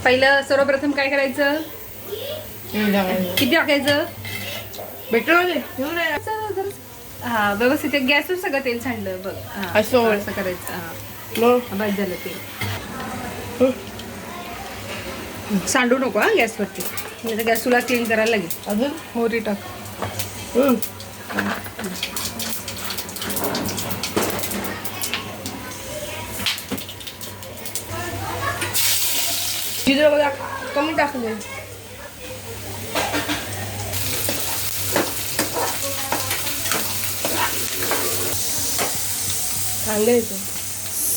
पहिलं सर्वप्रथम काय करायचं? किती टाकायचं? पेट्रोल हा व्यवस्थित गॅसवर सगळं तेल सांडलं बघ. असं करायचं. बस झालं ते. सांडू नको हा गॅसवरती, नाही तर गॅस तुला क्लीन करायला लागेल. अजून मोहरी टाक. जिरं कमी टाकले.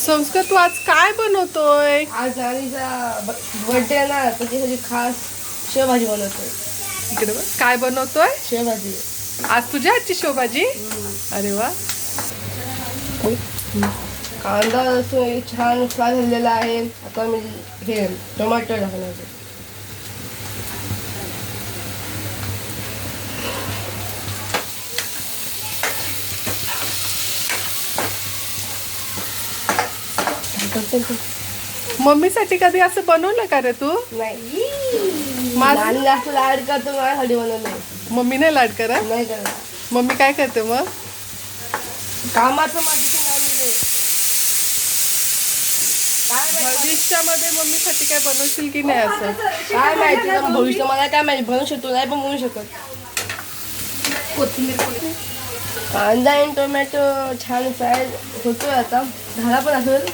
संस्कार, तू आज काय बनवतोय? आज राणीचा बर्थडे आहे ना, त्याच्यासाठी खास शेवभाजी बनवतोय. इकडे बघ, काय बनवतोय? शेवभाजी. आज तुझ्या हातची शेवभाजी? अरे वा. कांदा लसूण छान फ्राय झालेला आहे. आता मी हे टोमॅटो टाकणार. मम्मीसाठी कधी असं बनवलं का रे तू? नाही, माझं जास्त लाड करतो माझ्यासाठी बनवलं. मम्मी नाही लाड करा? नाही करत. मम्मी काय करते मग? कामाचं माझं नाव लिहिलंय. भविष्यामध्ये मम्मीसाठी काय बनवशील की नाही असं? काय माहिती ना, भविष्य मला काय माहिती. बनवू शकतो नाही पण बनवू शकत. कोथिंबीर कांदा आणि टोमॅटो छान फ्राय होतोय आता. झाला पण असेल.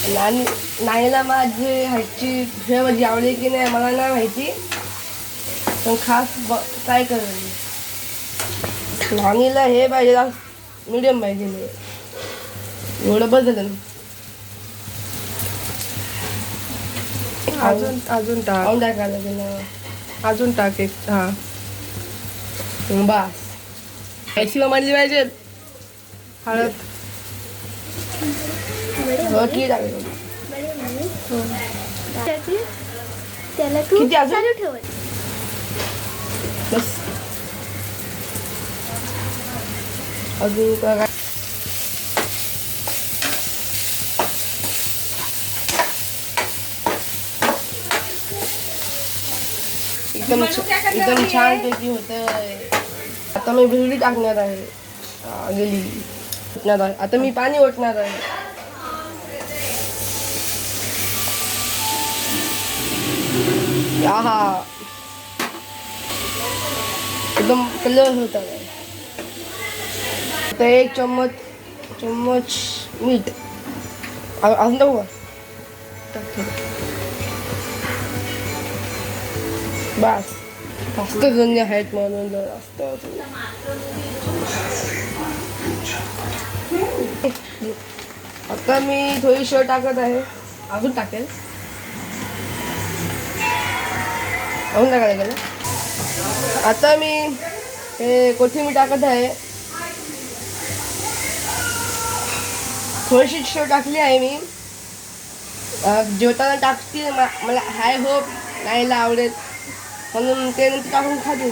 नानीला माझी हातची शेवभाजी आवडली की नाही मला नाही माहिती, पण खास ट्राय करेल. नानीला हे पाहिजे, मीडियम पाहिजे. एवढं बदल. अजून अजून टाक. खाऊन टाकायला गेलं. अजून टाक एक. हा बस. कशी मारली पाहिजे. हळद. किती टाकायचं? त्याला तू किती अजून? चालू ठेवायचं. बस. अजून काय? एकदम छान पैकी होतंय. आता मी भिजली टाकणार आहे. गेली ओतणार आहे. आता मी पाणी ओतणार आहे. आहा, एकदम कलर होत आहे. आता एक चम्मच मीठ अजून टाकू का? बस. जास्त जण आहेत म्हणून जास्त. आता मी थोडी शेव टाकत आहे. अजून टाकेल. अजून टाकायला गेलं. आता मी हे कोथिंबीर टाकत आहे. थोडीशी शेव टाकली आहे मी. जेवताना टाकते. मला हाय होप नाहीला आवडेल म्हणून ते नंतर टाकून खाते.